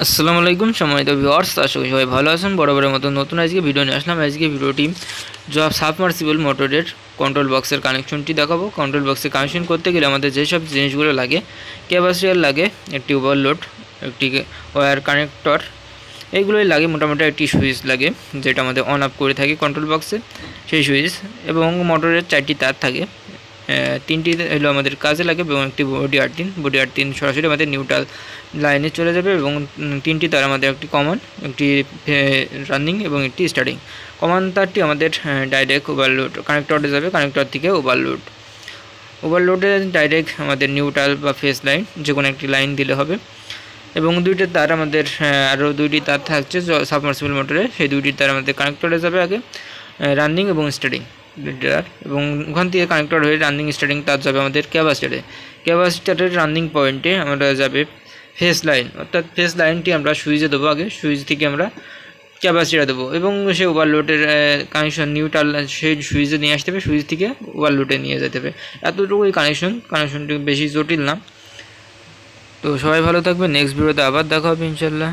আসসালামু আলাইকুম সম্মানিত ভিউয়ার্স, আশা করি সবাই ভালো আছেন। বরাবরের মতো নতুন আজকে ভিডিও নিয়ে আসলাম। আজকে ভিডিওটি সাবমার্সিবল মোটরের কন্ট্রোল বক্সের কানেকশনটি দেখাবো। কন্ট্রোল বক্সে কানেকশন করতে গেলে আমাদের যেসব জিনিসগুলো লাগে, ক্যাপাসিটার লাগে, একটি ওভারলোড, একটি ওয়্যার কানেক্টর, এইগুলোই লাগে। মোটামুটি একটি সুইচ লাগে যেটা আমাদের অন অফ করে থাকে কন্ট্রোল বক্সে, সেই সুইচ। এবং মোটরের 4টি তার থাকে, 3টি হলো আমাদের কাজে লাগে এবং একটি বডি আর্থিন সরাসরি আমাদের নিউট্রাল লাইনে চলে যাবে। এবং 3টি তার আমাদের একটি কমন, একটি রানিং এবং একটি স্টার্টিং। কমন তারটি আমাদের ডাইরেক্ট ওভারলোড কানেক্টরে যাবে, কানেক্টর থেকে ওভারলোডে ডাইরেক্ট আমাদের নিউট্রাল বা ফেস লাইন যে কোনো একটি লাইন দিলে হবে। এবং 2টি তার আমাদের আরও 2টি তার থাকছে সাবমার্সিবল মোটরে, সেই 2টি তার আমাদের কানেক্টরে যাবে আগে, রানিং এবং স্টার্টিং তার। এবং ওখান থেকে কানেক্টর হয়ে রানিং স্টার্টিং তার যাবে আমাদের ক্যাপাসিটারের রানিং পয়েন্টে আমরা যাবে ফেস লাইন, অর্থাৎ ফেস লাইনটি আমরা সুইচে দেবো আগে, সুইচ থেকে আমরা ক্যাপাসিটার দেবো। এবং সে ওভারলোডের কানেকশন নিউট্রাল সেই সুইচে নিয়ে আসতে হবে, সুইচ থেকে ওভারলোডে নিয়ে যেতে হবে। এতটুকুই কানেকশনটি বেশি জটিল না। তো সবাই ভালো থাকবে, নেক্সট ভিডিওতে আবার দেখা হবে ইনশাল্লাহ।